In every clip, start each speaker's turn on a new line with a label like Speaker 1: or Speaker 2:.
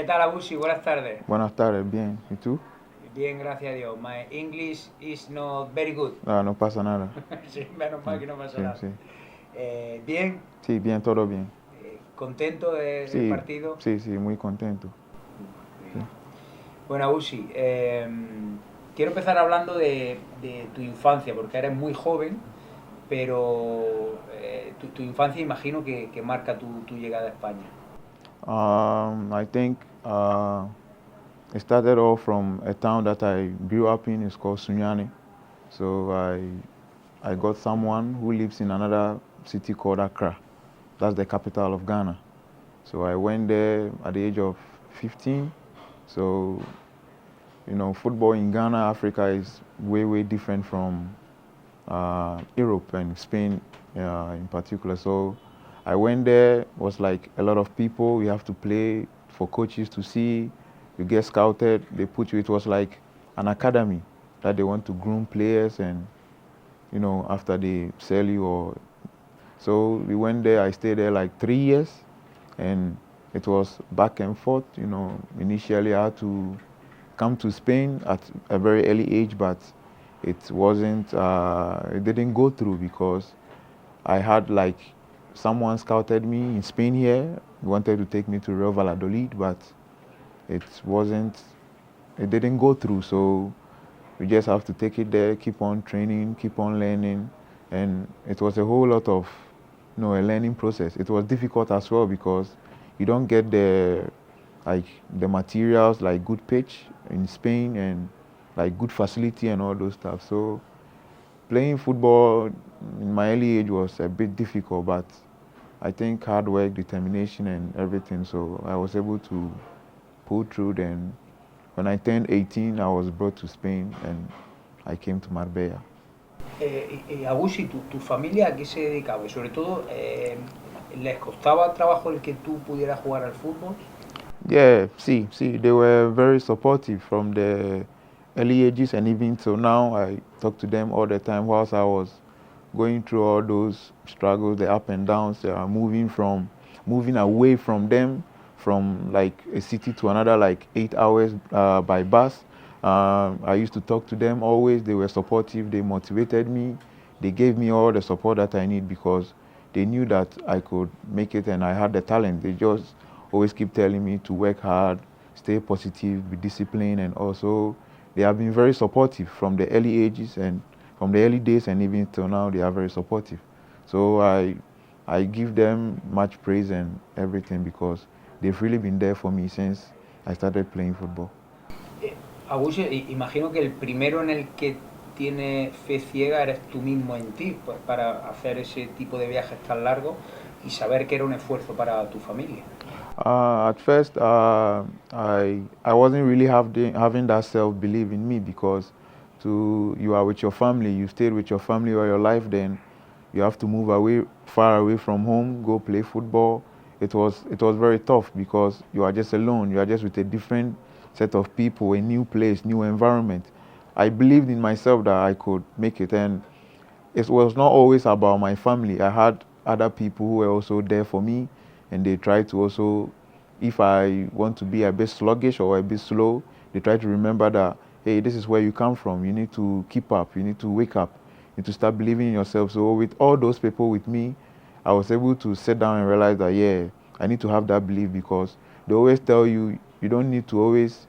Speaker 1: tal, Awusi? Buenas tardes.
Speaker 2: Buenas tardes, bien. ¿Y tú?
Speaker 1: Bien, gracias a Dios. My English is not very good.
Speaker 2: Ah, no pasa nada.
Speaker 1: Sí, menos mal que no pasa
Speaker 2: Sí,
Speaker 1: nada.
Speaker 2: sí.
Speaker 1: Bien,
Speaker 2: Sí, bien, todo bien.
Speaker 1: contento del
Speaker 2: Sí,
Speaker 1: partido.
Speaker 2: sí, sí, muy contento. Sí.
Speaker 1: Bueno, Awusi, quiero empezar hablando de tu infancia, porque eres muy joven, pero tu infancia imagino que marca tu llegada a España.
Speaker 2: I think it started off from a town that I grew up in. It's called Sunyani. So I got someone who lives in another city called Accra. That's the capital of Ghana. So I went there at the age of 15. So, football in Ghana, Africa is way, way different from Europe and Spain in particular. So I went there, was like a lot of people. We have to play for coaches to see. You get scouted, they put you. It was like an academy that they want to groom players, and after they sell you. Or so we went there. I stayed there like 3 years, and it was back and forth. Initially I had to come to Spain at a very early age, but it wasn't. It didn't go through because I had like someone scouted me in Spain here. Wanted to take me to Real Valladolid, but it wasn't. It didn't go through. So we just have to take it there, keep on training, keep on learning, and it was a whole lot of, a learning process. It was difficult as well because you don't get the materials like good pitch in Spain and like good facility and all those stuff. So playing football in my early age was a bit difficult, but I think hard work, determination, and everything. So I was able to pull through. Then when I turned 18, I was brought to Spain and I came to Marbella.
Speaker 1: Awusi, ¿tu familia a qué se dedicaba? Y sobre todo, ¿les costaba trabajo el que tú pudieras jugar al fútbol?
Speaker 2: Yeah, see, they were very supportive from the early ages, and even till now, I talk to them all the time. Whilst I was going through all those struggles, the up and downs, moving away from them, from like a city to another, like 8 hours by bus. I used to talk to them always. They were supportive. They motivated me. They gave me all the support that I need because they knew that I could make it and I had the talent. They just always keep telling me to work hard, stay positive, be disciplined, and also they have been very supportive from the early ages and from the early days, and even till now they are very supportive. So I give them much praise and everything because they've really been there for me since I started playing football.
Speaker 1: Awusi, imagino que el primero en el que tiene fe ciega eres tú mismo en ti, pues para hacer ese tipo de viajes tan largos y saber que era un esfuerzo para tu familia.
Speaker 2: At first, I wasn't really having that self-belief in me because you are with your family, you stayed with your family all your life, then you have to move away, far away from home, go play football. It was very tough because you are just alone. You are just with a different set of people, a new place, new environment. I believed in myself that I could make it, and it was not always about my family. I had other people who were also there for me, and they try to also, if I want to be a bit sluggish or a bit slow, they try to remember that, hey, this is where you come from. You need to keep up. You need to wake up. You need to start believing in yourself. So with all those people with me, I was able to sit down and realize that, yeah, I need to have that belief because they always tell you, you don't need to always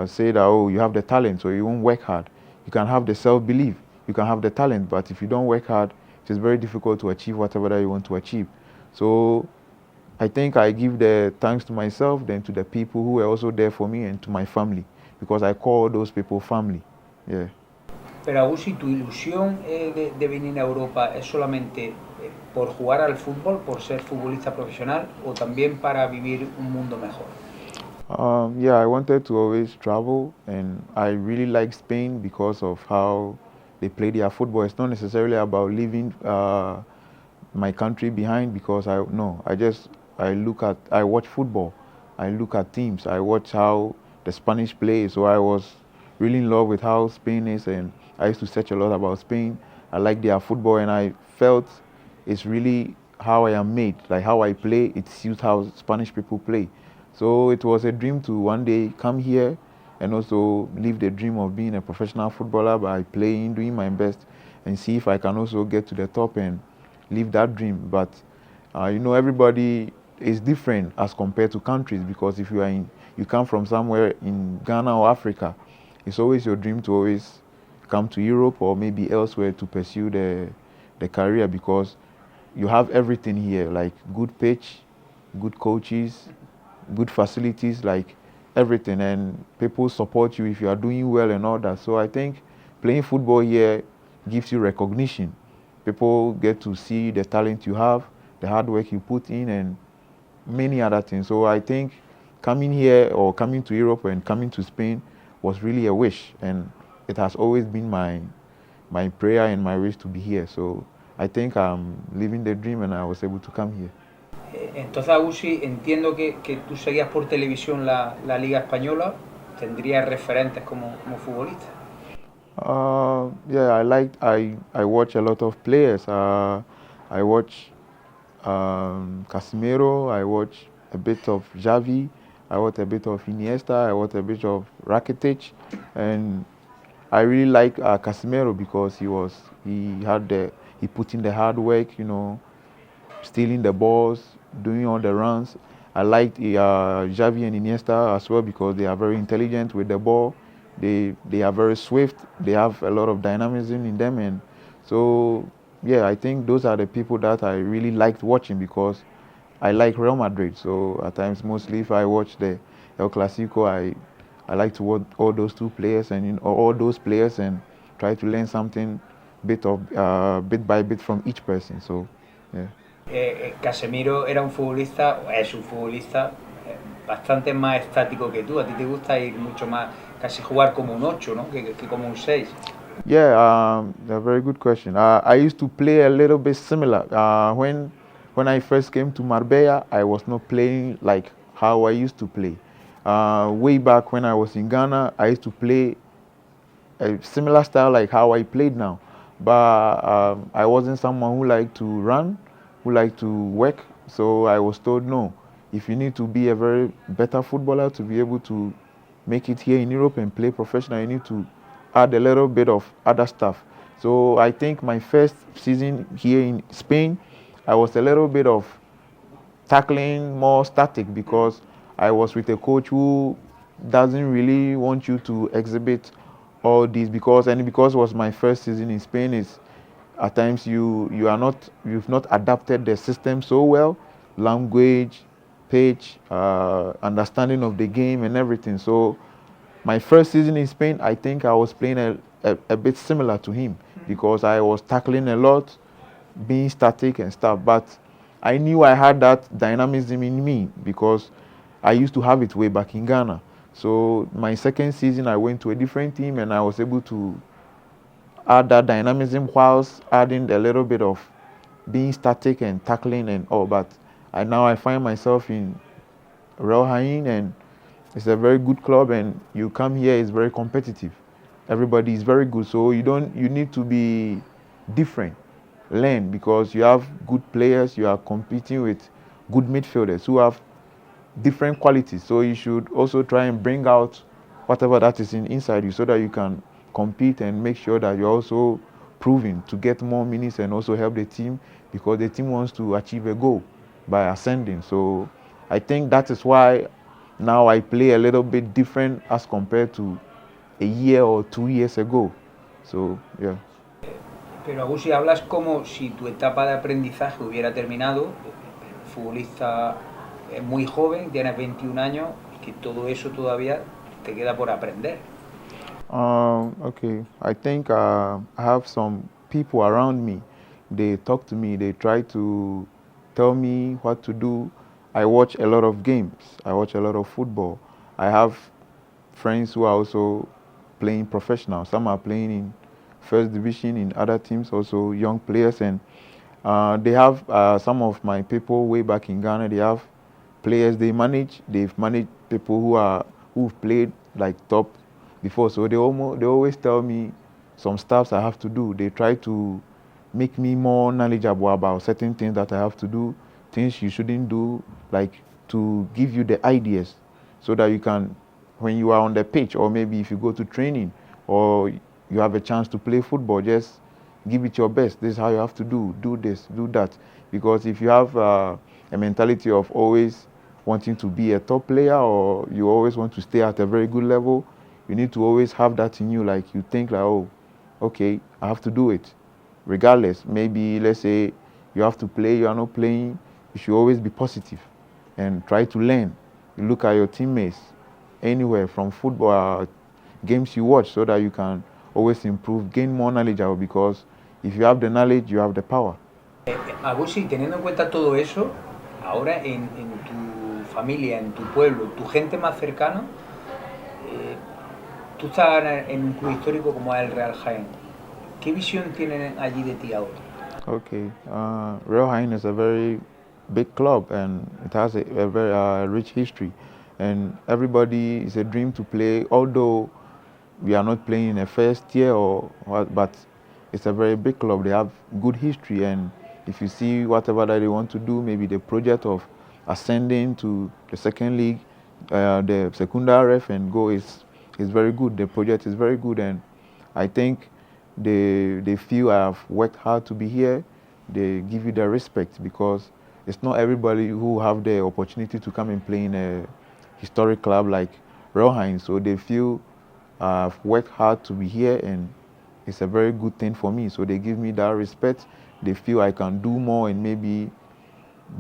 Speaker 2: say that, oh, you have the talent, so you won't work hard. You can have the self-belief. You can have the talent, but if you don't work hard, it is very difficult to achieve whatever that you want to achieve. So I think I give the thanks to myself, then to the people who were also there for me and to my family, because I call those people family. Yeah.
Speaker 1: Pero Awusi, ¿tu ilusión de venir a Europa es solamente por jugar al fútbol, por ser futbolista profesional o también para vivir un mundo mejor?
Speaker 2: Yeah, I wanted to always travel, and I really like Spain because of how they play their football. It's not necessarily about leaving my country behind because I watch football, I look at teams, I watch how the Spanish play. So I was really in love with how Spain is, and I used to search a lot about Spain. I like their football, and I felt it's really how I am made, like how I play, it suits how Spanish people play. So it was a dream to one day come here and also live the dream of being a professional footballer by playing, doing my best, and see if I can also get to the top and live that dream. But everybody is different as compared to countries, because if you come from somewhere in Ghana or Africa, it's always your dream to always come to Europe or maybe elsewhere to pursue the career, because you have everything here, like good pitch, good coaches, good facilities, like everything, and people support you if you are doing well and all that. So I think playing football here gives you recognition. People get to see the talent you have, the hard work you put in, and many other things. So I think coming here or coming to Europe and coming to Spain was really a wish, and it has always been my prayer and my wish to be here. So I think I'm living the dream and I was able to come here.
Speaker 1: Entonces, Awusi, entiendo que tú seguías por televisión la Liga Española, tendrías referentes como futbolista.
Speaker 2: Yeah, I watch a lot of players. I watch Casemiro, I watch a bit of Xavi, I watch a bit of Iniesta, I watch a bit of Rakitic, and I really like Casemiro because he put in the hard work, stealing the balls, doing all the runs. I liked Xavi and Iniesta as well because they are very intelligent with the ball. They are very swift. They have a lot of dynamism in them, and so yeah, I think those are the people that I really liked watching because I like Real Madrid. So at times, mostly if I watch the El Clasico, I like to watch all those two players and all those players and try to learn something bit by bit from each person. So yeah.
Speaker 1: Casemiro era un futbolista, es un futbolista bastante más estático que tú. A ti te gusta ir mucho más, casi jugar como un 8, ¿no? que como un 6.
Speaker 2: Yeah, a very good question. I used to play a little bit similar. When I first came to Marbella, I was not playing like how I used to play. Way back when I was in Ghana, I used to play a similar style like how I played now. But I wasn't someone who liked to run, who liked to work. So I was told, no, if you need to be a very better footballer to be able to make it here in Europe and play professional, you need to add a little bit of other stuff. So I think my first season here in Spain, I was a little bit of tackling more static because I was with a coach who doesn't really want you to exhibit all these because it was my first season in Spain. Is at times you've not adapted the system so well, language, pitch, understanding of the game and everything. So my first season in Spain, I think I was playing a bit similar to him because I was tackling a lot, being static and stuff. But I knew I had that dynamism in me because I used to have it way back in Ghana. So my second season, I went to a different team and I was able to add that dynamism whilst adding a little bit of being static and tackling and all. But now I find myself in Real Jaén, and it's a very good club, and you come here, it's very competitive. Everybody is very good, so you need to be different, learn, because you have good players, you are competing with good midfielders who have different qualities. So you should also try and bring out whatever that is inside you so that you can compete and make sure that you're also proving to get more minutes and also help the team because the team wants to achieve a goal by ascending. So I think that is why now I play a little bit different as compared to a year or 2 years ago. So, yeah.
Speaker 1: Pero Awusi, hablas como si tu etapa de aprendizaje hubiera terminado, futbolista muy joven, tienes 21 años, que todo eso todavía te queda por aprender.
Speaker 2: Okay, I think I have some people around me. They talk to me, they try to tell me what to do. I watch a lot of games. I watch a lot of football. I have friends who are also playing professional. Some are playing in first division in other teams, also young players. And they have some of my people way back in Ghana. They have players they manage. They've managed people who've played like top before. So they always tell me some stuff I have to do. They try to make me more knowledgeable about certain things that I have to do, things you shouldn't do, like to give you the ideas so that you can, when you are on the pitch, or maybe if you go to training, or you have a chance to play football, just give it your best. This is how you have to do this, do that. Because if you have a mentality of always wanting to be a top player, or you always want to stay at a very good level, you need to always have that in you. Like you think like, oh, okay, I have to do it. Regardless, maybe let's say you have to play, you are not playing, you should always be positive and try to learn. You look at your teammates anywhere from football, games you watch, so that you can always improve, gain more knowledge out, because if you have the knowledge, you have the power.
Speaker 1: Awusi, teniendo en cuenta todo eso, ahora en tu familia, en tu pueblo, tu gente más cercana, tú estás en un club histórico como es el Real Jaén. ¿Qué visión tienen allí de ti ahora?
Speaker 2: Okay, Real Jaén is a very big club, and it has a very rich history, and everybody is a dream to play, although we are not playing in a first year but it's a very big club. They have good history, and if you see whatever that they want to do, maybe the project of ascending to the second league, the secondary ref and go is very good. The project is very good, and I think they feel I have worked hard to be here. They give you the respect, because it's not everybody who have the opportunity to come and play in a historic club like Real Jaén. So they feel I've worked hard to be here, and it's a very good thing for me. So they give me that respect. They feel I can do more and maybe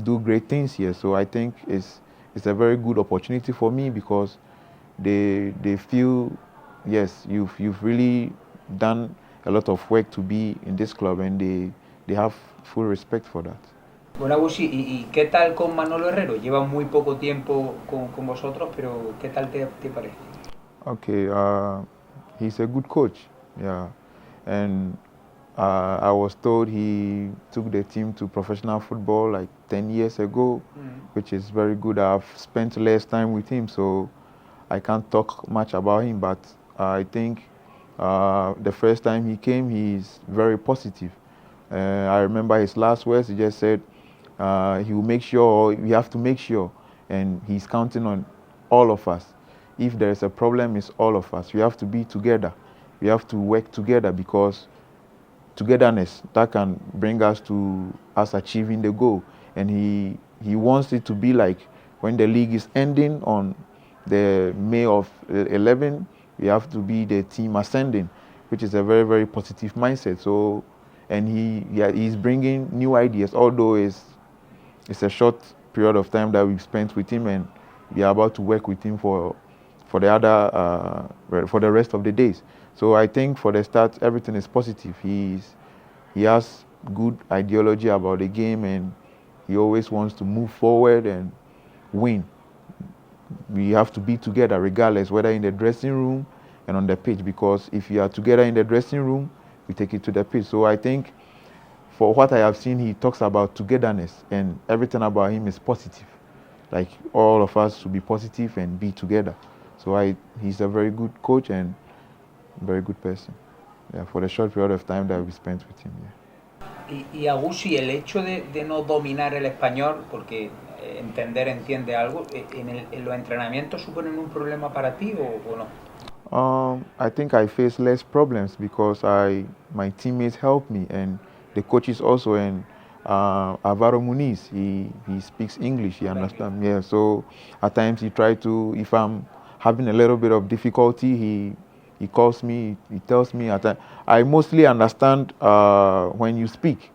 Speaker 2: do great things here. So I think it's a very good opportunity for me, because they feel, yes, you've really done a lot of work to be in this club, and they have full respect for that.
Speaker 1: Bueno, Awusi, ¿y qué tal con Manolo Herrero? Lleva muy poco tiempo con vosotros, pero ¿qué tal te parece?
Speaker 2: Okay, he's a good coach, yeah, and I was told he took the team to professional football like 10 years ago, which is very good. I've spent less time with him, so I can't talk much about him, but I think the first time he came, he's very positive. I remember his last words, he just said he will make sure, we have to make sure, and he's counting on all of us. If there is a problem, it's all of us. We have to be together. We have to work together, because togetherness, that can bring us to us achieving the goal. And he wants it to be like when the league is ending on the May of 11, we have to be the team ascending, which is a very, very positive mindset. So, and he's bringing new ideas, although it's a short period of time that we've spent with him, and we are about to work with him for the rest of the days. So I think for the start, everything is positive. He has good ideology about the game, and he always wants to move forward and win. We have to be together regardless, whether in the dressing room and on the pitch, because if you are together in the dressing room, we take it to the pitch. So I think for what I have seen, he talks about togetherness, and everything about him is positive. Like all of us should be positive and be together. So he's a very good coach and very good person. Yeah, for the short period of time that we spent with him. Yeah.
Speaker 1: Y Awusi, el hecho de no dominar el español, porque entiende algo, en los entrenamientos suponen un problema para ti o no?
Speaker 2: I think I face less problems because my teammates help me, and the coaches also, and Alvaro Muniz, he speaks English, he understands. Yeah, so at times he tries to, if I'm having a little bit of difficulty, he calls me, he tells me. I mostly understand when you speak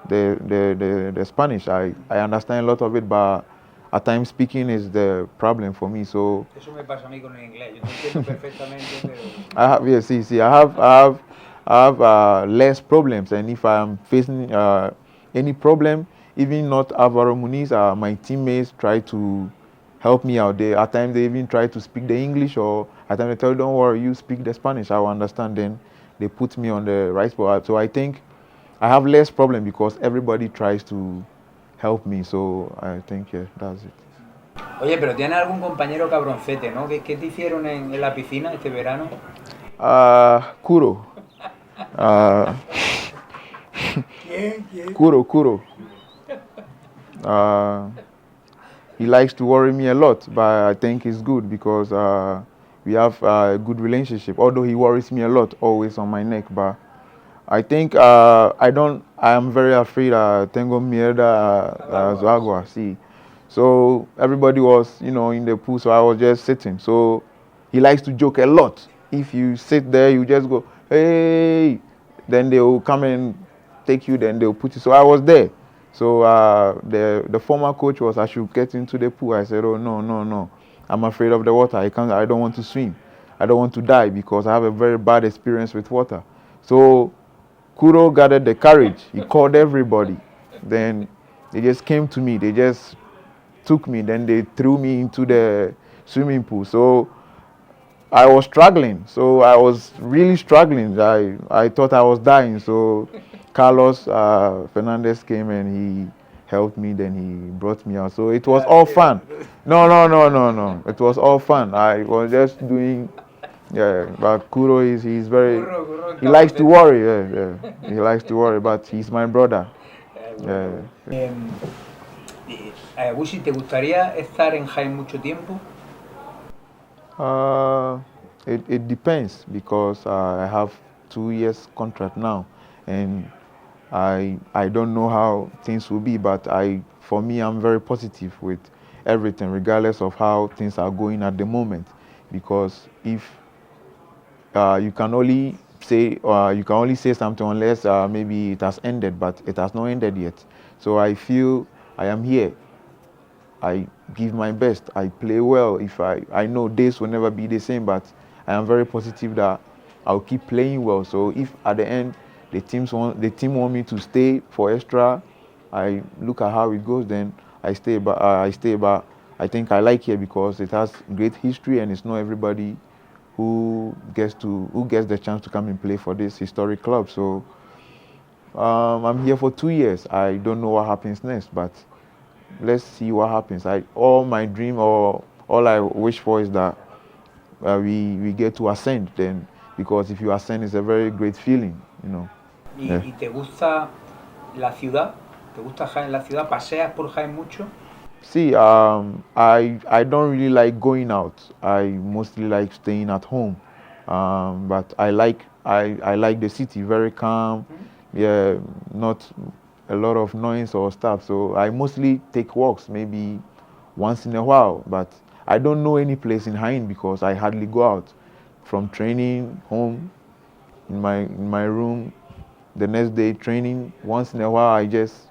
Speaker 2: the Spanish. I understand a lot of it, but at times speaking is the problem for me. So
Speaker 1: eso me pasa a mí con el inglés. Yo te entiendo perfectamente, pero
Speaker 2: I have less problems, and if I'm facing any problem, even not Alvaro Muniz, my teammates try to help me out. At times they even try to speak the English, or at times they tell you, don't worry, you speak the Spanish, I will understand. Then they put me on the right spot. So I think I have less problem because everybody tries to help me. So I think, yeah, that's it.
Speaker 1: Oye, pero ¿tienes algún compañero cabroncete, no? ¿Qué te hicieron en la piscina este verano?
Speaker 2: Kuro. Kuro. He likes to worry me a lot, but I think it's good because we have a good relationship. Although he worries me a lot, always on my neck, but I think I am very afraid. Tengo miedo a agua. See, so everybody was, in the pool, so I was just sitting. So he likes to joke a lot. If you sit there, you just go, hey, then they will come and take you. Then they will put you. So I was there. So the former coach was, I should get into the pool. I said, oh no, I'm afraid of the water. I don't want to swim. I don't want to die because I have a very bad experience with water. So Kuro gathered the courage. He called everybody. Then they just came to me. They just took me. Then they threw me into the swimming pool. So I was struggling. So I was really struggling. I thought I was dying. So Carlos Fernandez came and he helped me. Then he brought me out. So it was all fun. No. It was all fun. I was just doing. Yeah, but Kuro he's very. He likes to worry. Yeah. He likes to worry, but he's my brother.
Speaker 1: Awusi, ¿te gustaría estar en Jaén mucho tiempo?
Speaker 2: It depends because I have 2 years contract now, and I don't know how things will be, but for me I'm very positive with everything, regardless of how things are going at the moment, because if you can only say something unless maybe it has ended, but it has not ended yet. So I feel I am here. I give my best. I play well. If I know days will never be the same, but I am very positive that I'll keep playing well. So if at the end the team want me to stay for extra, I look at how it goes. Then I stay. But I think I like here because it has great history, and it's not everybody who gets the chance to come and play for this historic club. So I'm here for 2 years. I don't know what happens next, but let's see what happens. All my dream or all I wish for is that we get to ascend. Then, because if you ascend, it's a very great feeling,
Speaker 1: ¿Y te gusta la ciudad? ¿Te gusta Jaén la ciudad? ¿Paseas por Jaén mucho?
Speaker 2: See, I don't really like going out. I mostly like staying at home. But I like the city, very calm. Yeah, not a lot of noise or stuff. So I mostly take walks, maybe once in a while. But I don't know any place in Jaén because I hardly go out. From training home, in my room, the next day training. Once in a while, I just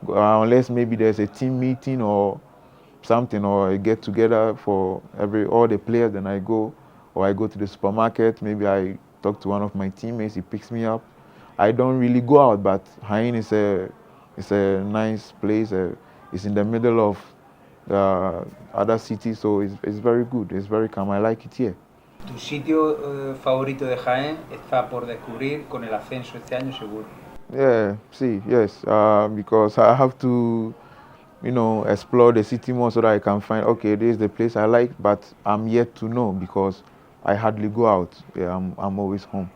Speaker 2: unless maybe there's a team meeting or something, or a get together for all the players, then I go to the supermarket. Maybe I talk to one of my teammates, he picks me up. I don't really go out, but Jaén is a nice place. It's in the middle of other cities, so it's very good. It's very calm. I like it here.
Speaker 1: ¿Tu sitio favorito de Jaén está por descubrir con el ascenso este año seguro?
Speaker 2: Yeah, yes, because I have to, explore the city more so that I can find, okay, this is the place I like, but I'm yet to know because I hardly go out. Yeah, I'm always home.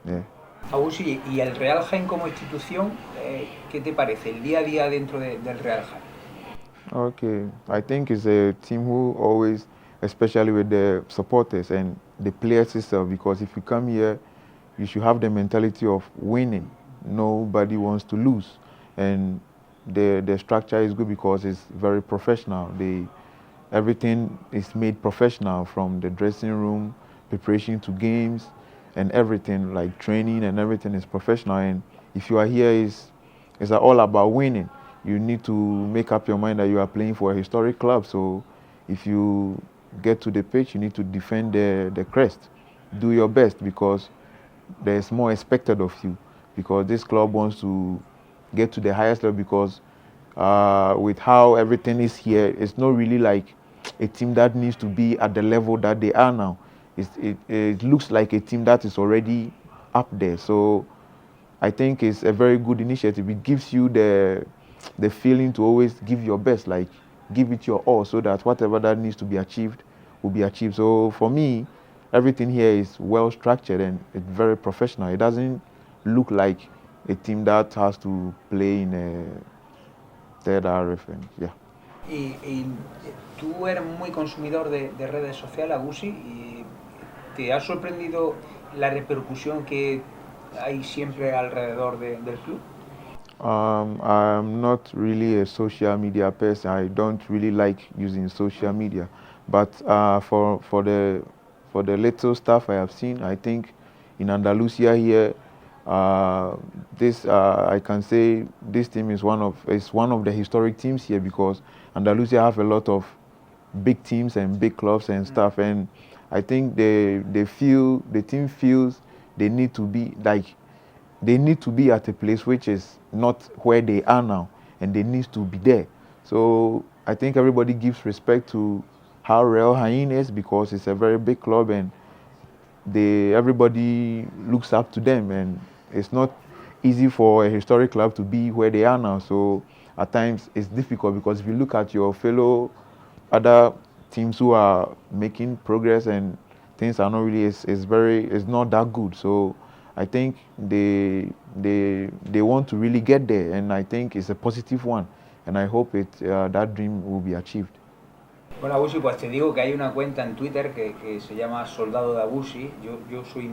Speaker 2: Yeah.
Speaker 1: Awusi, ¿y el Real Jaén como institución, qué te parece? El día a día dentro del Real Jaén.
Speaker 2: Okay, I think it's a team who always, especially with the supporters and the players itself, because if you come here, you should have the mentality of winning. Nobody wants to lose, and the structure is good because it's very professional. Everything is made professional, from the dressing room, preparation to games, and everything, like training and everything is professional. And if you are here, it's all about winning. You need to make up your mind that you are playing for a historic club. So if you get to the pitch, you need to defend the crest. Do your best because there's more expected of you. Because this club wants to get to the highest level, because with how everything is here, it's not really like a team that needs to be at the level that they are now. It looks like a team that is already up there. So I think it's a very good initiative. It gives you the feeling to always give your best, like give it your all, so that whatever that needs to be achieved will be achieved. So for me, everything here is well structured and it's very professional. It doesn't look like a team that has to play in a third RF. And, yeah.
Speaker 1: Y tú eres muy consumidor de redes sociales, Awusi, y ¿te ha sorprendido la repercusión que hay siempre alrededor del club?
Speaker 2: I'm not really a social media person. I don't really like using social media, but for the little stuff I have seen, I think in Andalusia here, this I can say this team is one of the historic teams here, because Andalusia have a lot of big teams and big clubs and stuff, and I think the team feels they need to be like they need to be at a place which is not where they are now, and they need to be there. So I think everybody gives respect to how Real Jaén is, because it's a very big club, and everybody looks up to them, and it's not easy for a historic club to be where they are now. So at times it's difficult, because if you look at your fellow other teams who are making progress and things are not really it's not that good. So I think they want to really get there, and I think it's a positive one, and I hope that dream will be achieved.
Speaker 1: Bueno, Awusi, pues te digo que hay una cuenta en Twitter que se llama Soldado de Awusi. Yo soy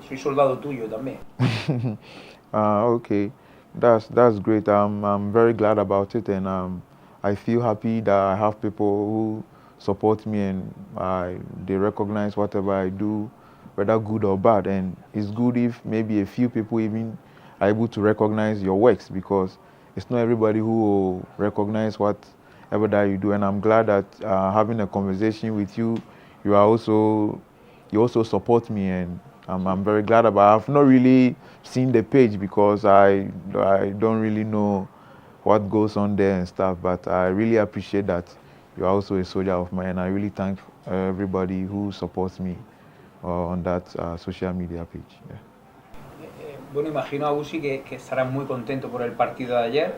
Speaker 1: soy soldado tuyo también.
Speaker 2: Okay, that's great. I'm very glad about it, and I feel happy that I have people who support me, and they recognize whatever I do, whether good or bad. And it's good if maybe a few people even are able to recognize your works, because it's not everybody who will recognize whatever that you do. And I'm glad that having a conversation with you, you also support me, and I'm very glad about it. I've not really seen the page, because I don't really know what goes on there and stuff, but I really appreciate that you're also a soldier of mine, and I really thank everybody who supports me on that social media page. Yeah.
Speaker 1: Bueno, imagino, Awusi, que estarás muy contento por el partido de ayer.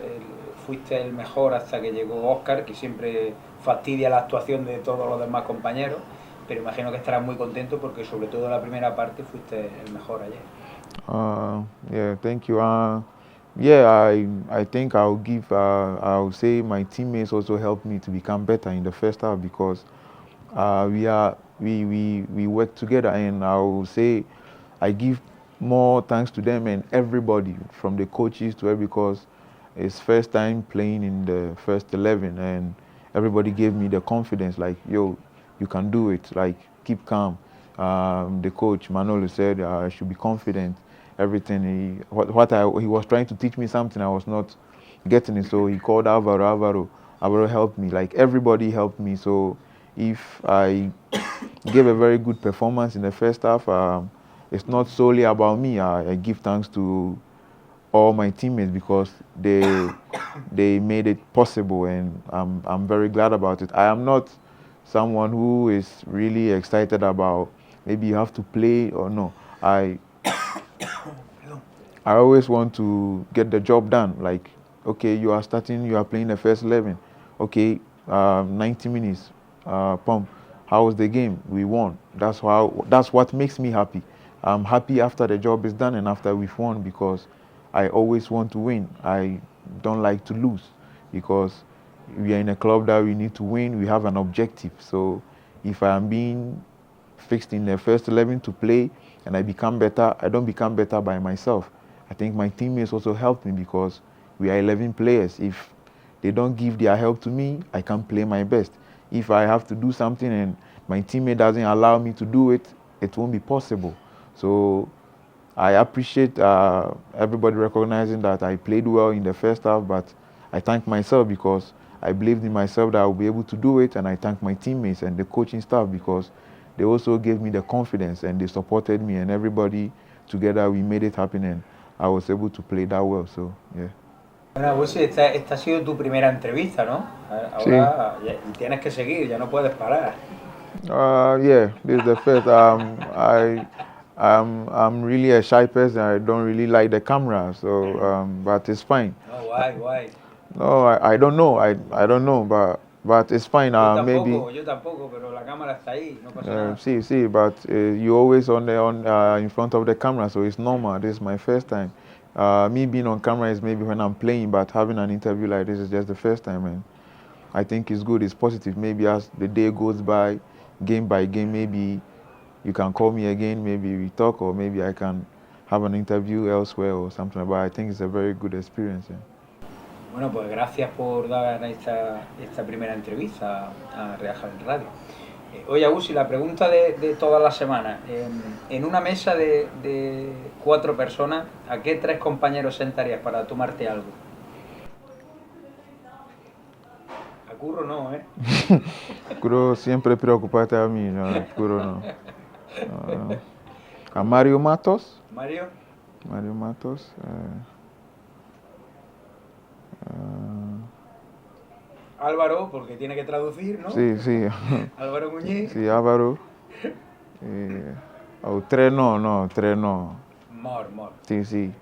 Speaker 1: Fuiste el mejor hasta que llegó Oscar, que siempre fastidia la actuación de todos los demás compañeros, pero imagino que estarás muy contento porque sobre todo en la primera parte fuiste el mejor ayer.
Speaker 2: Yeah, thank you. Yeah, I think I'll say my teammates also helped me to become better in the first half, because we work together, and I will say I give more thanks to them and everybody, from the coaches to everybody, because it's first time playing in the first 11, and everybody gave me the confidence, like, yo, you can do it, like, keep calm. The coach Manolo said I should be confident. Everything he was trying to teach me something I was not getting it, so he called Alvaro helped me, like everybody helped me. So if I gave a very good performance in the first half, it's not solely about me. I give thanks to all my teammates, because they made it possible, and I'm very glad about it. I am not someone who is really excited about maybe you have to play or no. I always want to get the job done. Like, okay, you are playing the first 11. Okay, 90 minutes, pump. How was the game? We won. That's what makes me happy. I'm happy after the job is done and after we've won, because I always want to win. I don't like to lose, because we are in a club that we need to win. We have an objective. So if I am being fixed in the first 11 to play and I become better, I don't become better by myself. I think my teammates also helped me, because we are 11 players. If they don't give their help to me, I can't play my best. If I have to do something and my teammate doesn't allow me to do it, it won't be possible. So I appreciate everybody recognizing that I played well in the first half, but I thank myself, because I believed in myself that I would be able to do it, and I thank my teammates and the coaching staff, because they also gave me the confidence and they supported me, and everybody together we made it happen, and I was able to play that well. So yeah.
Speaker 1: Bueno, Awusi, esta ha sido tu primera entrevista, ¿no? Ahora sí. Tienes que seguir, ya no puedes parar.
Speaker 2: Yeah, this is the first. I'm really a shy person. I don't really like the camera, so but it's fine.
Speaker 1: No, why?
Speaker 2: No, I don't know. I don't know, but it's fine.
Speaker 1: Yo tampoco, pero la cámara está ahí, no pasa nada.
Speaker 2: See, but you always in front of the camera, so it's normal. This is my first time. Me being on camera is maybe when I'm playing, but having an interview like this is just the first time, and I think it's good, it's positive. Maybe as the day goes by game, maybe you can call me again, maybe we talk, or maybe I can have an interview elsewhere or something. But I think it's a very good experience. Yeah.
Speaker 1: Bueno, pues gracias por dar esta primera entrevista a Real Jaén Radio. Oye, Awusi, la pregunta de todas las semanas. En una mesa de 4 personas, ¿a qué 3 compañeros sentarías para tomarte algo? A Curro no, ¿eh?
Speaker 2: Curro siempre preocupate a mí, no, Curro no. A Mario Matos.
Speaker 1: ¿Mario?
Speaker 2: Mario Matos.
Speaker 1: Álvaro, porque tiene que traducir, ¿no?
Speaker 2: Sí, sí.
Speaker 1: Álvaro Muñiz.
Speaker 2: Sí, Álvaro. O 3 no, 3 no.
Speaker 1: Mor.
Speaker 2: Sí,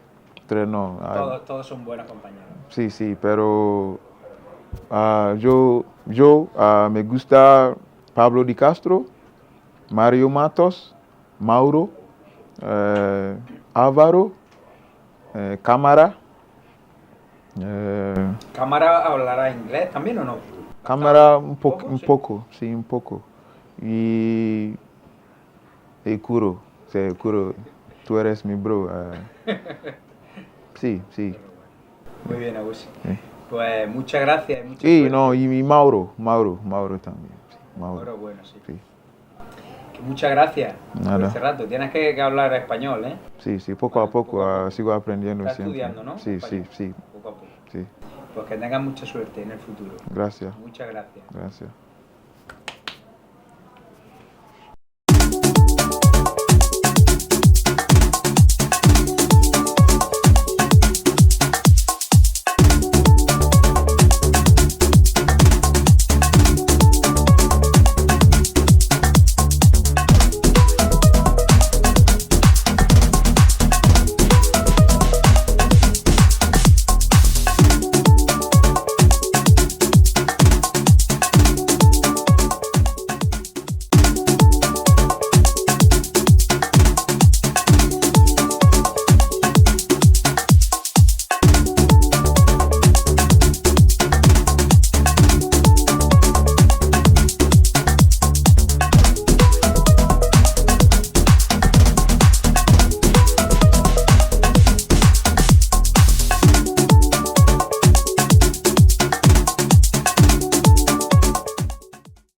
Speaker 2: 3 no.
Speaker 1: Todos son buenos compañeros.
Speaker 2: Sí, pero yo me gusta Pablo Di Castro, Mario Matos, Mauro, Álvaro, Cámara.
Speaker 1: ¿Cámara hablará inglés también o no?
Speaker 2: Cámara un poco. Y Curro, Curro, tú eres mi bro. Sí.
Speaker 1: Muy bien, Awusi. Pues muchas gracias.
Speaker 2: Y Mauro también. Sí,
Speaker 1: Mauro, bueno, sí. Que muchas gracias
Speaker 2: por
Speaker 1: este rato. Tienes que hablar español, ¿eh?
Speaker 2: Sí, poco a poco sigo aprendiendo
Speaker 1: Estás
Speaker 2: siempre.
Speaker 1: estudiando, ¿no?
Speaker 2: Sí.
Speaker 1: Poco a poco.
Speaker 2: Sí.
Speaker 1: Pues que tengas mucha suerte en el futuro.
Speaker 2: Gracias.
Speaker 1: Muchas gracias.
Speaker 2: Gracias.